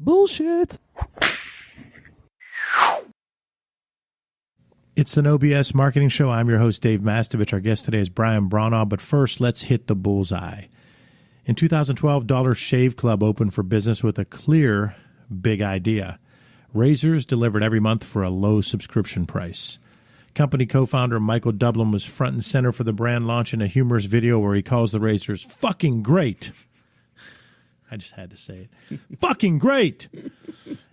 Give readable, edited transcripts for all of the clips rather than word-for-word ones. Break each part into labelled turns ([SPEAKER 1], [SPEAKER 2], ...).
[SPEAKER 1] Bullshit.
[SPEAKER 2] It's an OBS marketing show. I'm your host, Dave Mastovich. Our guest today is Brian Bronaugh, but first, let's hit the bullseye. In 2012, Dollar Shave Club opened for business with a clear, big idea. Razors delivered every month for a low subscription price. Company co-founder Michael Dublin was front and center for the brand launch in a humorous video where he calls the razors fucking great. I just had to say it. Fucking great!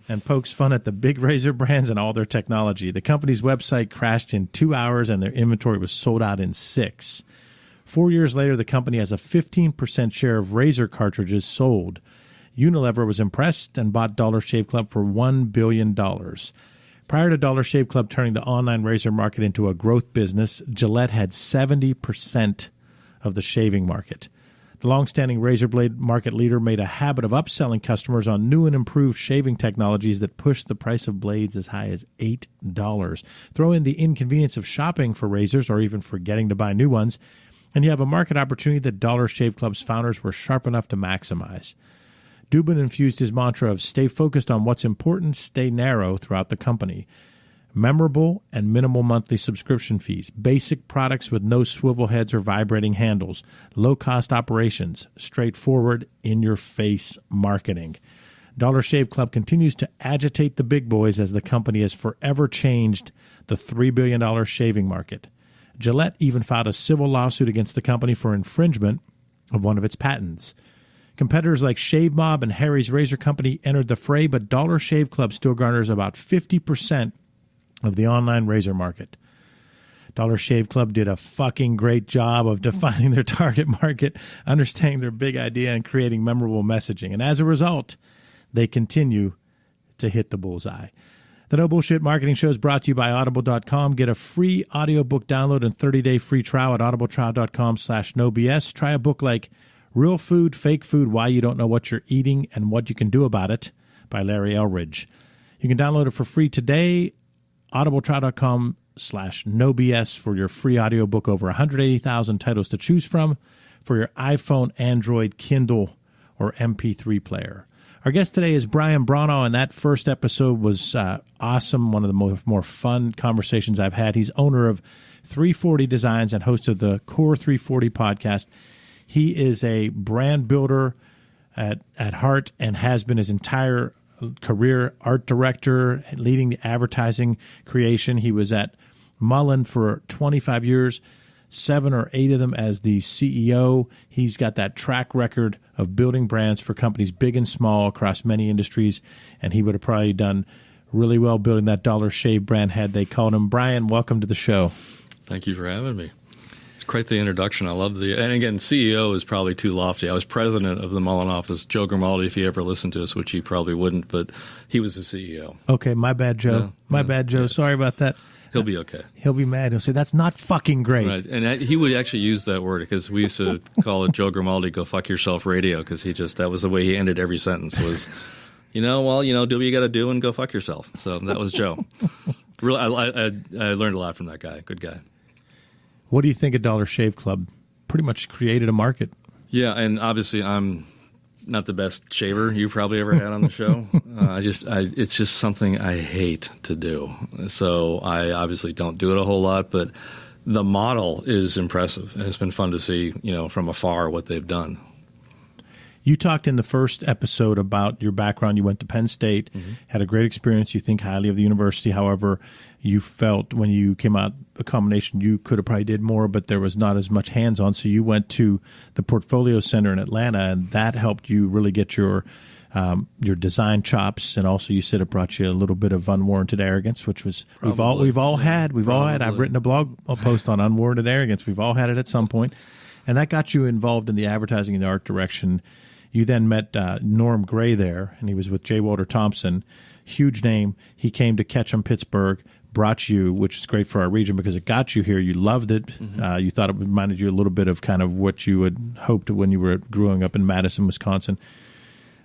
[SPEAKER 2] And pokes fun at the big razor brands and all their technology. The company's website crashed in 2 hours and their inventory was sold out in 6. 4 years later, the company has a 15% share of razor cartridges sold. Unilever was impressed and bought Dollar Shave Club for $1 billion. Prior to Dollar Shave Club turning the online razor market into a growth business, Gillette had 70% of the shaving market. The long-standing razor blade market leader made a habit of upselling customers on new and improved shaving technologies that pushed the price of blades as high as $8. Throw in the inconvenience of shopping for razors or even forgetting to buy new ones, and you have a market opportunity that Dollar Shave Club's founders were sharp enough to maximize. Dubin infused his mantra of stay focused on what's important, stay narrow throughout the company. Memorable and minimal monthly subscription fees, basic products with no swivel heads or vibrating handles, low-cost operations, straightforward, in-your-face marketing. Dollar Shave Club continues to agitate the big boys as the company has forever changed the $3 billion shaving market. Gillette even filed a civil lawsuit against the company for infringement of one of its patents. Competitors like Shave Mob and Harry's Razor Company entered the fray, but Dollar Shave Club still garners about 50% of the online razor market. Dollar Shave Club did a fucking great job of defining their target market, understanding their big idea, and creating memorable messaging. And as a result, they continue to hit the bullseye. The No Bullshit Marketing Show is brought to you by Audible.com. Get a free audiobook download and 30-day free trial at audibletrial.com/nobs. Try a book like Real Food, Fake Food, Why You Don't Know What You're Eating and What You Can Do About It by Larry Elridge. You can download it for free today. audibletrial.com/nobs for your free audiobook. Over 180,000 titles to choose from for your iPhone, Android, Kindle, or MP3 player. Our guest today is Brian Bronaugh, and that first episode was awesome. One of the more fun conversations I've had. He's owner of 340 Designs and host of the Core 340 podcast. He is a brand builder at heart and has been his entire career, art director, leading the advertising creation. He was at Mullen for 25 years, 7 or 8 of them as the CEO. He's got that track record of building brands for companies big and small across many industries, and he would have probably done really well building that Dollar Shave brand had they called him. Brian, welcome to the show.
[SPEAKER 3] Thank you for having me. It's quite the introduction. I love and again, CEO is probably too lofty. I was president of the Mullen office. Joe Grimaldi, if he ever listened to us, which he probably wouldn't, but he was the CEO.
[SPEAKER 2] Okay, my bad, Joe. My bad, Joe. Yeah. Sorry about that.
[SPEAKER 3] He'll be okay.
[SPEAKER 2] He'll be mad. He'll say, that's not fucking great.
[SPEAKER 3] Right. And he would actually use that word because we used to call it Joe Grimaldi, go fuck yourself radio, because that was the way he ended every sentence was, do what you got to do and go fuck yourself. So that was Joe. Really, I learned a lot from that guy. Good guy.
[SPEAKER 2] What do you think of Dollar Shave Club? Pretty much created a market. Yeah,
[SPEAKER 3] and obviously I'm not the best shaver you probably ever had on the show. It's just something I hate to do. So I obviously don't do it a whole lot, but the model is impressive, and it's been fun to see, from afar what they've done.
[SPEAKER 2] You talked in the first episode about your background. You went to Penn State, had a great experience. You think highly of the university. However, you felt when you came out a combination, you could have probably did more, but there was not as much hands-on. So you went to the Portfolio Center in Atlanta, and that helped you really get your design chops. And also, you said it brought you a little bit of unwarranted arrogance, which was we've all had. I've written a blog post on unwarranted arrogance. We've all had it at some point, and that got you involved in the advertising and the art direction. You then met Norm Gray there, and he was with J. Walter Thompson, huge name. He came to Ketchum, Pittsburgh, brought you, which is great for our region because it got you here. You loved it. You thought it reminded you a little bit of kind of what you had hoped when you were growing up in Madison, Wisconsin.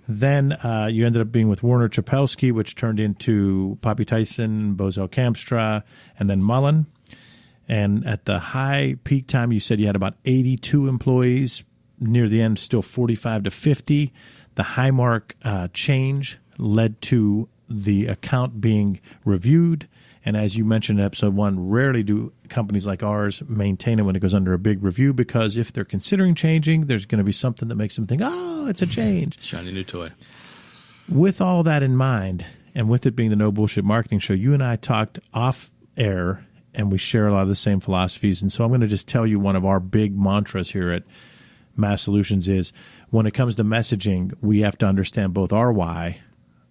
[SPEAKER 2] Then you ended up being with Warner Chapelski, which turned into Poppy Tyson, Bozell Kamstra, and then Mullen. And at the high peak time, you said you had about 82 employees. Near the end, still 45 to 50. The high mark change led to the account being reviewed. And as you mentioned in episode 1, rarely do companies like ours maintain it when it goes under a big review, because if they're considering changing, there's going to be something that makes them think, oh, it's a change.
[SPEAKER 3] Shiny new toy.
[SPEAKER 2] With all that in mind, and with it being the No Bullshit Marketing Show, you and I talked off air, and we share a lot of the same philosophies. And so I'm going to just tell you one of our big mantras here at Mass Solutions is, when it comes to messaging, we have to understand both our why,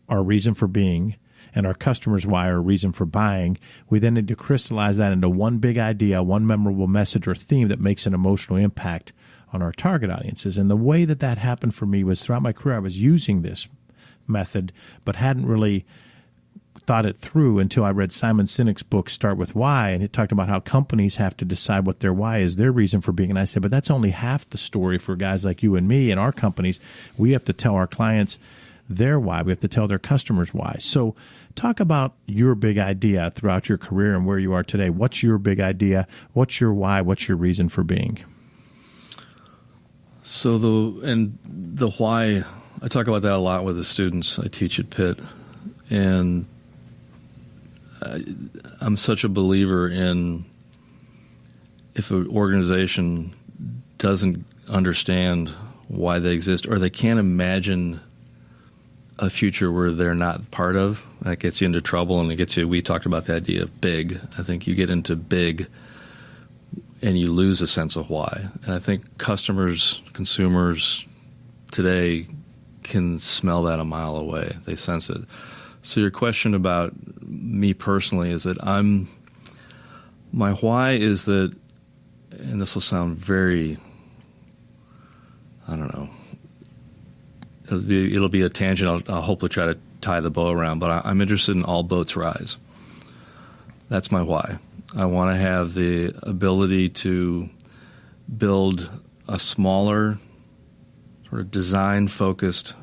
[SPEAKER 2] our reason for being, and our customers' why, or reason for buying. We then need to crystallize that into one big idea, one memorable message or theme that makes an emotional impact on our target audiences. And the way that that happened for me was, throughout my career, I was using this method, but hadn't really thought it through until I read Simon Sinek's book, Start With Why, and it talked about how companies have to decide what their why is, their reason for being. And I said, but that's only half the story for guys like you and me and our companies. We have to tell our clients their why. We have to tell their customers why. So talk about your big idea throughout your career and where you are today. What's your big idea? What's your why? What's your reason for being?
[SPEAKER 3] So the why, I talk about that a lot with the students I teach at Pitt, and I'm such a believer in, if an organization doesn't understand why they exist, or they can't imagine a future where they're not part of, that gets you into trouble, and it gets you, we talked about the idea of big. I think you get into big and you lose a sense of why. And I think customers, consumers today can smell that a mile away. They sense it. So your question about me personally is that my why is that, and this will sound very, I don't know, it'll be a tangent. I'll hopefully try to tie the bow around, but I'm interested in all boats rise. That's my why. I want to have the ability to build a smaller, sort of design-focused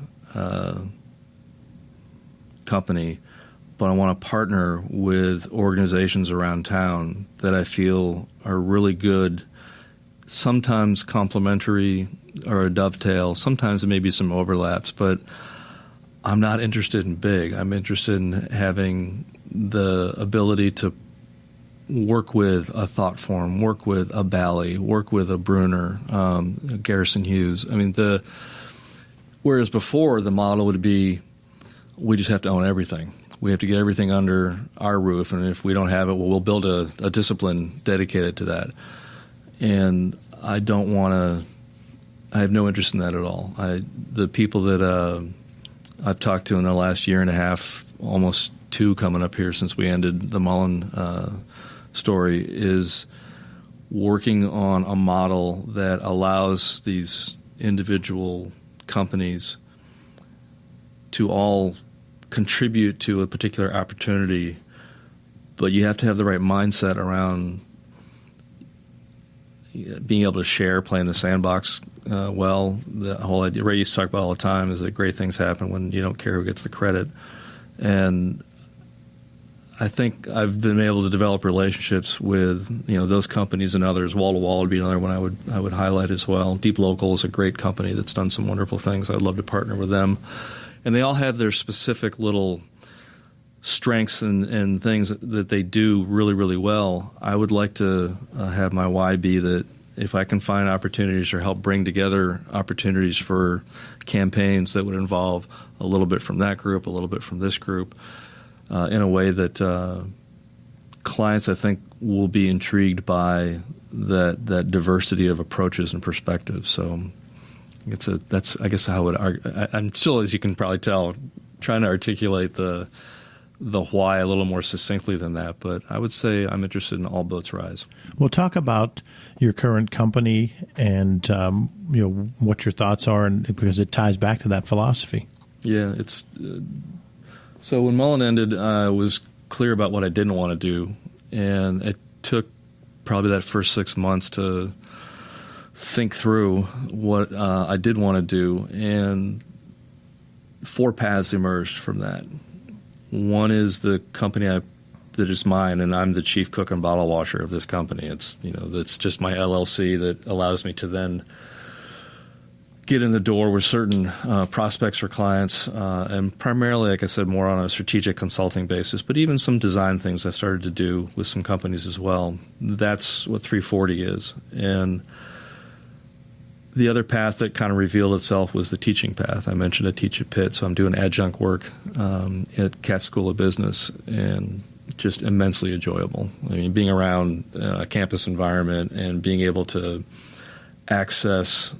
[SPEAKER 3] company, but I want to partner with organizations around town that I feel are really good, sometimes complementary or a dovetail. Sometimes there may be some overlaps, but I'm not interested in big. I'm interested in having the ability to work with a ThoughtForm, work with a Bally, work with a Brunner, Garrison Hughes. I mean, whereas before the model would be, we just have to own everything. We have to get everything under our roof, and if we don't have it, well, we'll build a discipline dedicated to that. And I don't want to. I have no interest in that at all. The people that I've talked to in the last year and a half, almost 2 coming up here since we ended the Mullen story, is working on a model that allows these individual companies to all contribute to a particular opportunity, but you have to have the right mindset around being able to share, play in the sandbox well. The whole idea, Ray used to talk about all the time, is that great things happen when you don't care who gets the credit. And I think I've been able to develop relationships with those companies and others. Wall to Wall would be another one I would highlight as well. Deep Local is a great company that's done some wonderful things. I'd love to partner with them. And they all have their specific little strengths and things that they do really, really well. I would like to have my why be that if I can find opportunities or help bring together opportunities for campaigns that would involve a little bit from that group, a little bit from this group, in a way that clients, I think, will be intrigued by that diversity of approaches and perspectives. So that's I guess how I'm still, as you can probably tell, trying to articulate the why a little more succinctly than that, but I would say I'm interested in all boats rise. Well,
[SPEAKER 2] talk about your current company and what your thoughts are, and because it ties back to that philosophy.
[SPEAKER 3] Yeah, it's so when Mullen ended, I was clear about what I didn't want to do, and it took probably that first 6 months to think through what I did want to do, and 4 paths emerged from that. One is the company that is mine, and I'm the chief cook and bottle washer of this company. It's that's just my LLC that allows me to then get in the door with certain prospects or clients, and primarily, like I said, more on a strategic consulting basis, but even some design things I've started to do with some companies as well. That's what 340 is. And the other path that kind of revealed itself was the teaching path. I mentioned I teach at Pitt, so I'm doing adjunct work at Katz School of Business, and just immensely enjoyable. I mean, being around a campus environment and being able to access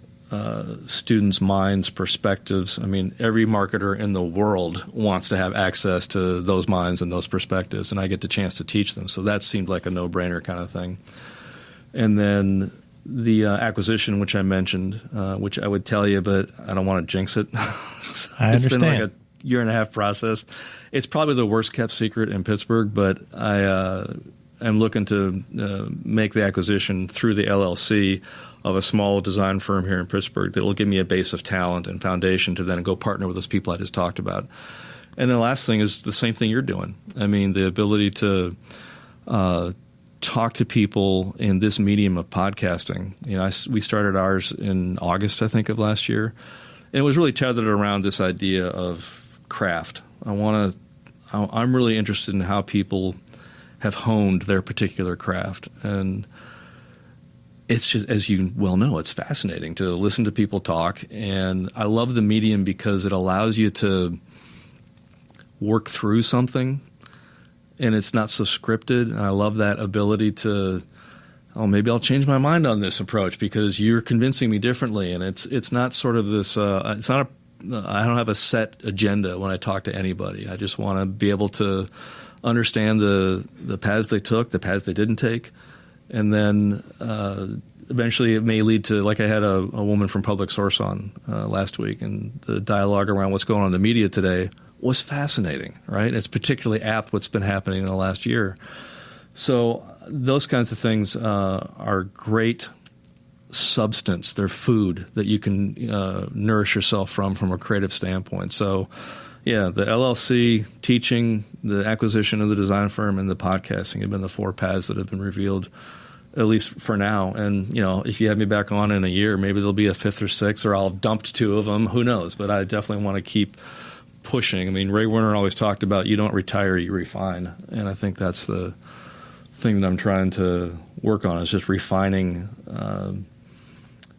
[SPEAKER 3] students' minds, perspectives. I mean, every marketer in the world wants to have access to those minds and those perspectives, and I get the chance to teach them. So that seemed like a no-brainer kind of thing. And then the acquisition, which I mentioned, which I would tell you, but I don't want to jinx it.
[SPEAKER 2] So I understand.
[SPEAKER 3] It's been like a year-and-a-half process. It's probably the worst-kept secret in Pittsburgh, but I'm looking to make the acquisition through the LLC of a small design firm here in Pittsburgh that will give me a base of talent and foundation to then go partner with those people I just talked about. And the last thing is the same thing you're doing. I mean, the ability to talk to people in this medium of podcasting. You know, we started ours in August, I think, of last year. And it was really tethered around this idea of craft. I'm really interested in how people have honed their particular craft. And it's just, as you well know, it's fascinating to listen to people talk. And I love the medium because it allows you to work through something, and it's not so scripted. And I love that ability to, maybe I'll change my mind on this approach because you're convincing me differently. And it's not sort of this, I don't have a set agenda when I talk to anybody. I just want to be able to understand the paths they took, the paths they didn't take. And then eventually it may lead to, like I had a woman from Public Source on last week, and the dialogue around what's going on in the media today was fascinating, right? It's particularly apt what's been happening in the last year. So those kinds of things are great substance. They're food that you can nourish yourself from a creative standpoint. So yeah, the LLC, teaching, the acquisition of the design firm, and the podcasting have been the four paths that have been revealed, at least for now. And, you know, if you have me back on in a year, maybe there'll be a fifth or sixth, or I'll have dumped two of them. Who knows? But I definitely want to keep pushing. I mean, Ray Werner always talked about you don't retire, you refine. And I think that's the thing that I'm trying to work on, is just refining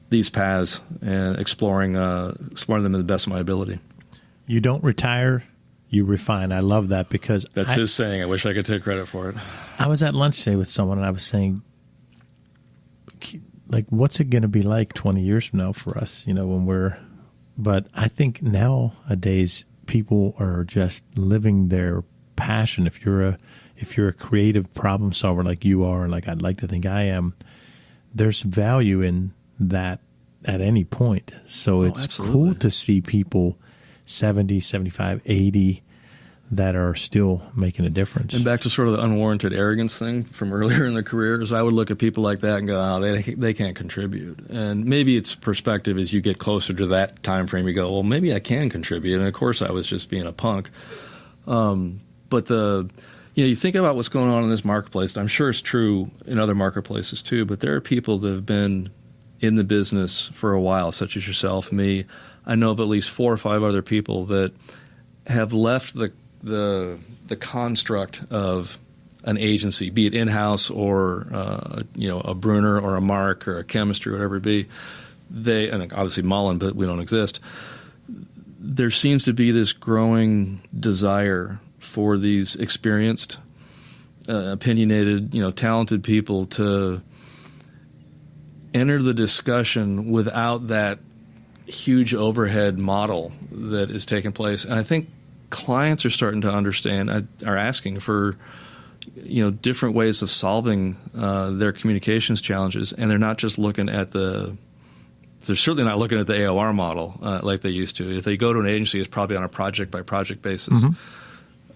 [SPEAKER 3] these paths and exploring them in the best of my ability.
[SPEAKER 2] You don't retire, you refine. I love that because
[SPEAKER 3] that's his saying. I wish I could take credit for it.
[SPEAKER 2] I was at lunch today with someone, and I was saying, like, what's it going to be like 20 years from now for us, you know, but I think nowadays people are just living their passion. If you're a creative problem solver like you are, and like I'd like to think I am, there's value in that at any point. So it's
[SPEAKER 3] absolutely
[SPEAKER 2] cool to see people 70, 75, 80 that are still making a difference.
[SPEAKER 3] And back to sort of the unwarranted arrogance thing from earlier in their careers, I would look at people like that and go, they can't contribute. And maybe it's perspective as you get closer to that time frame, you go, well, maybe I can contribute. And of course I was just being a punk. But you think about what's going on in this marketplace, and I'm sure it's true in other marketplaces too, but there are people that have been in the business for a while, such as yourself, me. I know of at least 4 or 5 other people that have left the construct of an agency, be it in-house or a Brunner or a Mark or a chemistry, whatever it be. And obviously Mullen, but we don't exist. There seems to be this growing desire for these experienced, opinionated, talented people to enter the discussion without that huge overhead model that is taking place. And I think clients are starting to understand, are asking for, different ways of solving their communications challenges. And they're not just looking at they're certainly not looking at the AOR model like they used to. If they go to an agency, it's probably on a project by project basis,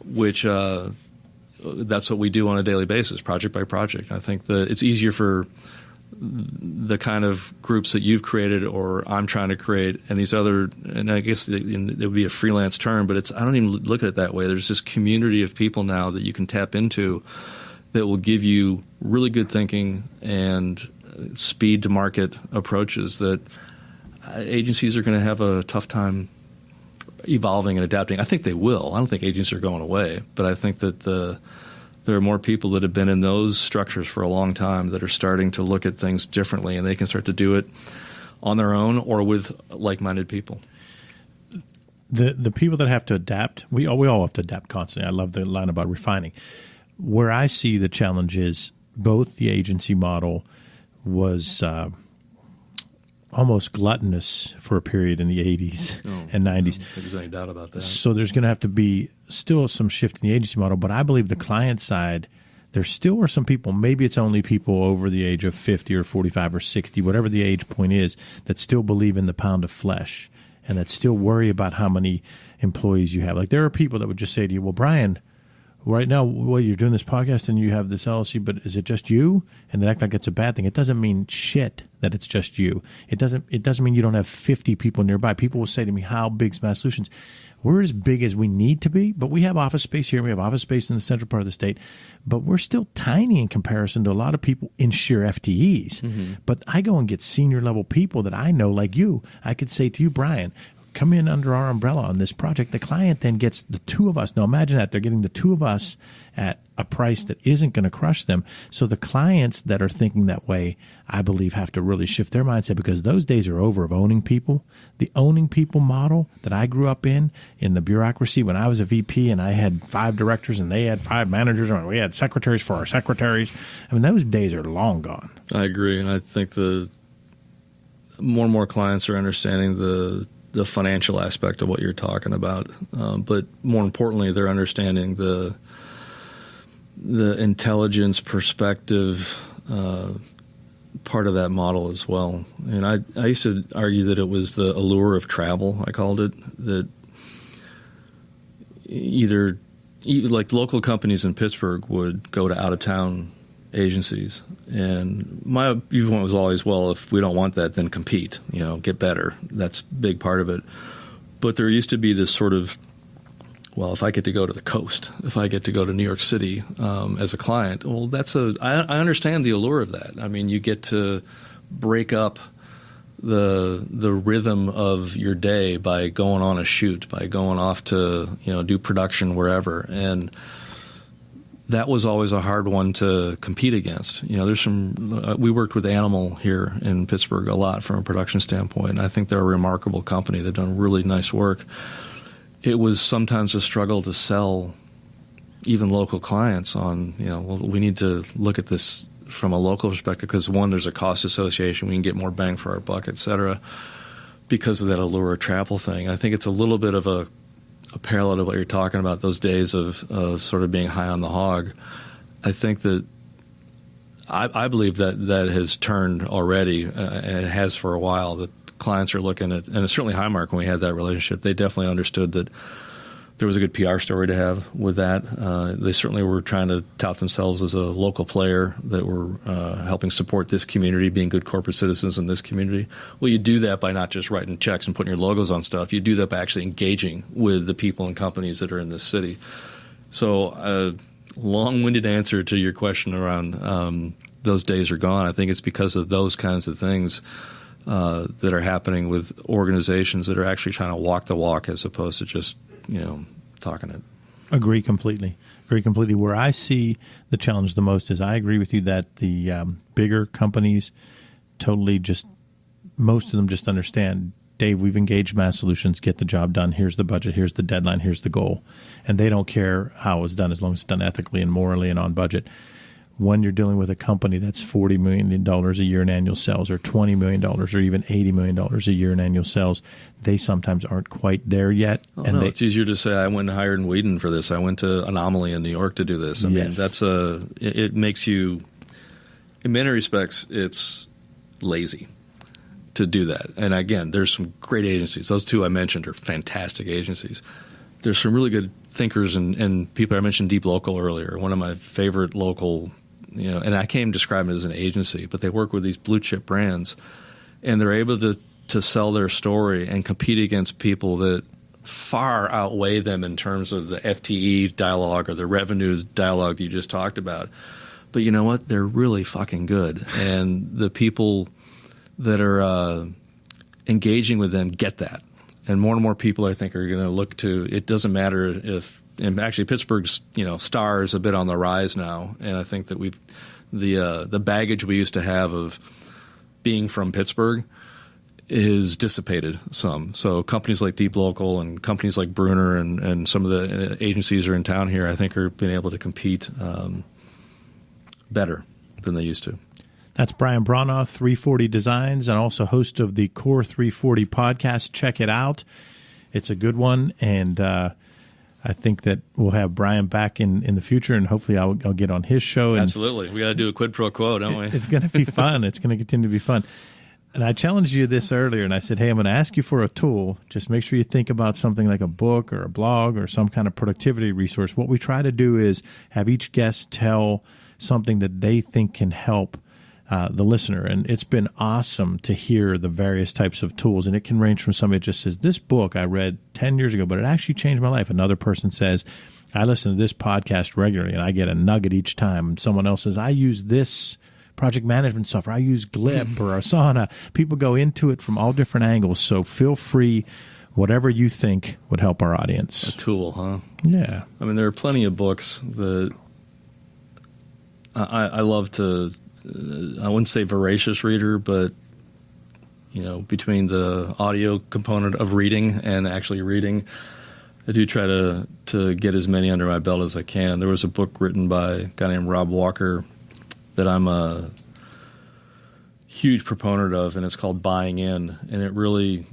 [SPEAKER 3] which that's what we do on a daily basis, project by project. I think that it's easier for the kind of groups that you've created or I'm trying to create, and these other, and I guess it would be a freelance term, but I don't even look at it that way. There's this community of people now that you can tap into that will give you really good thinking and speed to market approaches that agencies are going to have a tough time evolving and adapting. I think they will. I don't think agencies are going away, but I think that there are more people that have been in those structures for a long time that are starting to look at things differently, and they can start to do it on their own or with like-minded people.
[SPEAKER 2] The people that have to adapt, we all have to adapt constantly. I love the line about refining. Where I see the challenge is both the agency model was almost gluttonous for a period in the 80s and 90s.
[SPEAKER 3] I don't think there's any doubt about that.
[SPEAKER 2] So there's going to have to be still some shift in the agency model, but I believe the client side, there still are some people, maybe it's only people over the age of 50 or 45 or 60, whatever the age point is, that still believe in the pound of flesh and that still worry about how many employees you have. Like there are people that would just say to you, well, Brian, right now, you're doing this podcast and you have this LLC, but is it just you? And they act like it's a bad thing. It doesn't mean shit that it's just you. It doesn't mean you don't have 50 people nearby. People will say to me, how big's Mass Solutions? We're as big as we need to be, but we have office space here. We have office space in the central part of the state, but we're still tiny in comparison to a lot of people in sheer FTEs. Mm-hmm. But I go and get senior level people that I know, like you. I could say to you, Brian, come in under our umbrella on this project. The client then gets the two of us. Now imagine that they're getting the two of us at a price that isn't going to crush them. So the clients that are thinking that way, I believe, have to really shift their mindset, because those days are over of owning people. The owning people model that I grew up in the bureaucracy when I was a VP and I had 5 directors and they had 5 managers and we had secretaries for our secretaries. I mean, those days are long gone.
[SPEAKER 3] I agree. And I think the more and more clients are understanding the financial aspect of what you're talking about. But more importantly, they're understanding the intelligence perspective part of that model as well. And I used to argue that it was the allure of travel, I called it, that either like local companies in Pittsburgh would go to out-of-town agencies. And my viewpoint was always, well, if we don't want that, then compete, get better. That's a big part of it. But there used to be this sort of, well, if I get to go to the coast, if I get to go to New York City as a client, well, I understand the allure of that. I mean, you get to break up the rhythm of your day by going on a shoot, by going off to, do production wherever. And that was always a hard one to compete against. There's some. We worked with Animal here in Pittsburgh a lot from a production standpoint. And I think they're a remarkable company. They've done really nice work. It was sometimes a struggle to sell even local clients on. Well, we need to look at this from a local perspective because one, there's a cost association. We can get more bang for our buck, et cetera, because of that allure of travel thing. I think it's a little bit of a parallel to what you're talking about, those days of sort of being high on the hog. I think that I believe that has turned already, and it has for a while. That clients are looking at, and certainly Highmark, when we had that relationship, they definitely understood that there was a good PR story to have with that. They certainly were trying to tout themselves as a local player that were helping support this community, being good corporate citizens in this community. Well, you do that by not just writing checks and putting your logos on stuff. You do that by actually engaging with the people and companies that are in this city. So long-winded answer to your question around those days are gone. I think it's because of those kinds of things that are happening with organizations that are actually trying to walk the walk as opposed to just talking it. Agree completely.
[SPEAKER 2] Where I see the challenge the most is I agree with you that the bigger companies totally most of them just understand, Dave, we've engaged Mass Solutions, get the job done. Here's the budget. Here's the deadline. Here's the goal. And they don't care how it's done as long as it's done ethically and morally and on budget. When you're dealing with a company that's $40 million a year in annual sales or $20 million or even $80 million a year in annual sales, they sometimes aren't quite there yet.
[SPEAKER 3] It's easier to say I went and hired in Whedon for this. I went to Anomaly in New York to do this. I mean, it makes you, in many respects, it's lazy to do that. And again, there's some great agencies. Those two I mentioned are fantastic agencies. There's some really good thinkers and people. I mentioned Deep Local earlier, one of my favorite local, and I can't even describe it as an agency, but they work with these blue chip brands, and they're able to sell their story and compete against people that far outweigh them in terms of the FTE dialogue or the revenues dialogue that you just talked about. But you know what? They're really fucking good. And the people that are engaging with them get that. And more people, I think, are going to look to, it doesn't matter if, and actually Pittsburgh's, star is a bit on the rise now. And I think that the baggage we used to have of being from Pittsburgh is dissipated some. So companies like Deep Local and companies like Brunner and some of the agencies are in town here, I think, are being able to compete better than they used to.
[SPEAKER 2] That's Brian Bronaugh, 340 Designs, and also host of the Core 340 podcast. Check it out. It's a good one, and I think that we'll have Brian back in the future, and hopefully I'll get on his show. And
[SPEAKER 3] absolutely. We got to do a quid pro quo, don't we?
[SPEAKER 2] It's going to be fun. It's going to continue to be fun. And I challenged you this earlier, and I said, hey, I'm going to ask you for a tool. Just make sure you think about something like a book or a blog or some kind of productivity resource. What we try to do is have each guest tell something that they think can help the listener. And it's been awesome to hear the various types of tools. And it can range from somebody that just says, this book I read 10 years ago, but it actually changed my life. Another person says, I listen to this podcast regularly, and I get a nugget each time. And someone else says, I use this project management software. I use Glip or Asana. People go into it from all different angles. So feel free, whatever you think would help our audience.
[SPEAKER 3] A tool, huh?
[SPEAKER 2] Yeah.
[SPEAKER 3] I mean, there are plenty of books that I love to, I wouldn't say voracious reader, but, between the audio component of reading and actually reading, I do try to get as many under my belt as I can. There was a book written by a guy named Rob Walker that I'm a huge proponent of, and it's called Buying In. And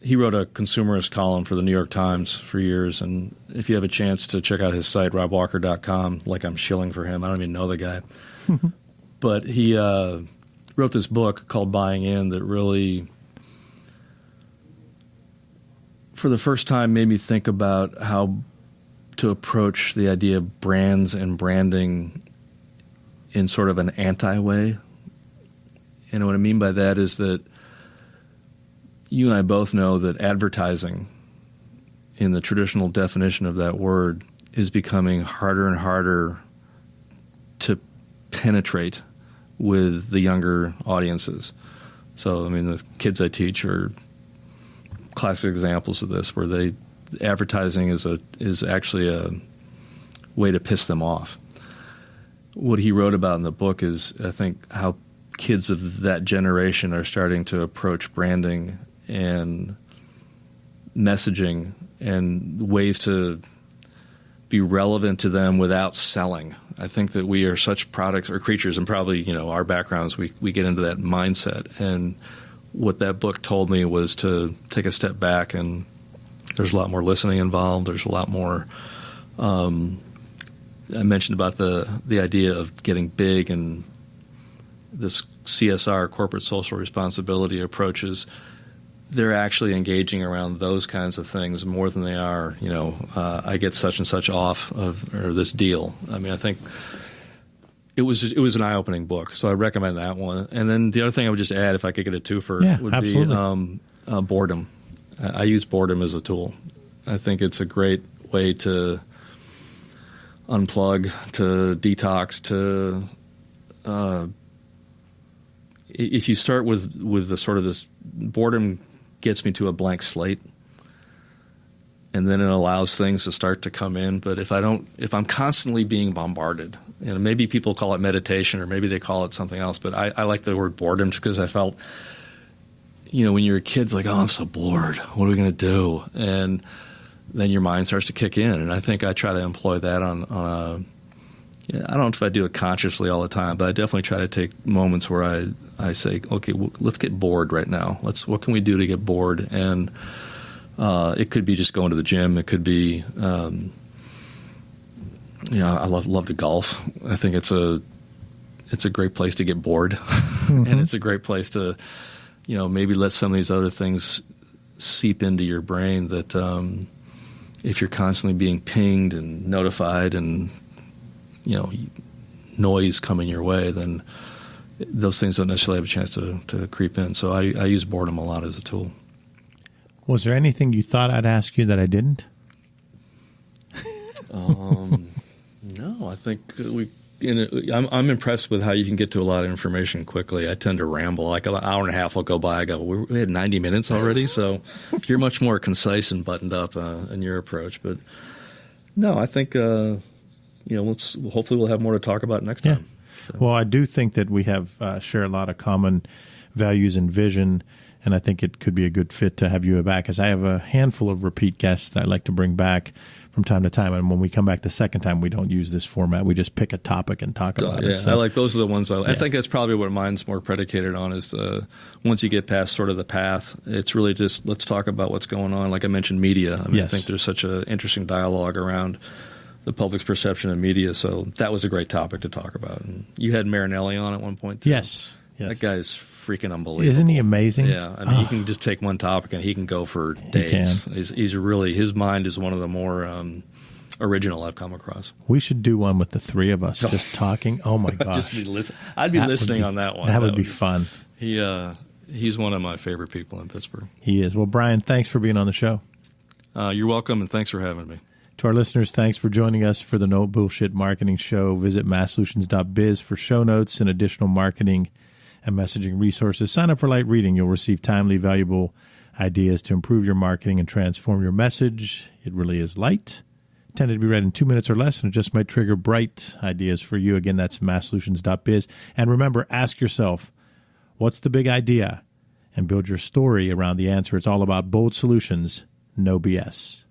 [SPEAKER 3] he wrote a consumerist column for the New York Times for years. And if you have a chance to check out his site, robwalker.com, like I'm shilling for him. I don't even know the guy. But he wrote this book called Buying In that really, for the first time, made me think about how to approach the idea of brands and branding in sort of an anti-way. And what I mean by that is that you and I both know that advertising, in the traditional definition of that word, is becoming harder and harder to penetrate with the younger audiences. So, I mean, the kids I teach are classic examples of this, where advertising is actually a way to piss them off. What he wrote about in the book is, I think, how kids of that generation are starting to approach branding and messaging and ways to be relevant to them without selling. I think that we are such products or creatures, and probably, our backgrounds, we get into that mindset. And what that book told me was to take a step back, and there's a lot more listening involved. There's a lot more I mentioned about the idea of getting big and this CSR, corporate social responsibility approaches. They're actually engaging around those kinds of things more than they are, I get such and such off of or this deal. I mean, I think it was an eye-opening book, so I recommend that one. And then the other thing I would just add, if I could get a twofer, would
[SPEAKER 2] absolutely.
[SPEAKER 3] Be boredom. I use boredom as a tool. I think it's a great way to unplug, to detox, to if you start with the sort of this boredom gets me to a blank slate, and then it allows things to start to come in. But if I'm constantly being bombarded, maybe people call it meditation or maybe they call it something else, but I like the word boredom just because I felt, when you're a kid, it's like, oh, I'm so bored. What are we going to do? And then your mind starts to kick in. And I think I try to employ that on a, I don't know if I do it consciously all the time, but I definitely try to take moments where I say, okay, let's get bored right now. What can we do to get bored? And it could be just going to the gym. It could be, I love to golf. I think it's a great place to get bored. Mm-hmm. And it's a great place to, maybe let some of these other things seep into your brain that if you're constantly being pinged and notified and, noise coming your way, then those things don't necessarily have a chance to creep in. So I use boredom a lot as a tool.
[SPEAKER 2] Was there anything you thought I'd ask you that I didn't?
[SPEAKER 3] No, I think we I'm impressed with how you can get to a lot of information quickly. I tend to ramble. Like an hour and a half will go by. I go, we had 90 minutes already. So you're much more concise and buttoned up in your approach. But no, I think hopefully we'll have more to talk about next time. So.
[SPEAKER 2] Well, I do think that we have share a lot of common values and vision, and I think it could be a good fit to have you back, as I have a handful of repeat guests that I'd like to bring back from time to time. And when we come back the second time, we don't use this format. We just pick a topic and talk about it.
[SPEAKER 3] So, I like those are the ones I think that's probably what mine's more predicated on is once you get past sort of the path, it's really just let's talk about what's going on. Like I mentioned, media. I think there's such an interesting dialogue around the public's perception of media. So that was a great topic to talk about. And you had Marinelli on at one point, too.
[SPEAKER 2] Yes.
[SPEAKER 3] That guy is freaking unbelievable.
[SPEAKER 2] Isn't he amazing?
[SPEAKER 3] Yeah. I mean, you can just take one topic and he can go for days. He's really, his mind is one of the more original I've come across.
[SPEAKER 2] We should do one with the three of us just talking. Oh, my gosh.
[SPEAKER 3] I'd be listening on that one.
[SPEAKER 2] That would be fun.
[SPEAKER 3] He's one of my favorite people in Pittsburgh.
[SPEAKER 2] He is. Well, Brian, thanks for being on the show.
[SPEAKER 3] You're welcome, and thanks for having me.
[SPEAKER 2] To our listeners, thanks for joining us for the No Bullshit Marketing Show. Visit masssolutions.biz for show notes and additional marketing and messaging resources. Sign up for light reading. You'll receive timely, valuable ideas to improve your marketing and transform your message. It really is light, intended to be read in 2 minutes or less, and it just might trigger bright ideas for you. Again, that's masssolutions.biz. And remember, ask yourself, what's the big idea? And build your story around the answer. It's all about bold solutions, no BS.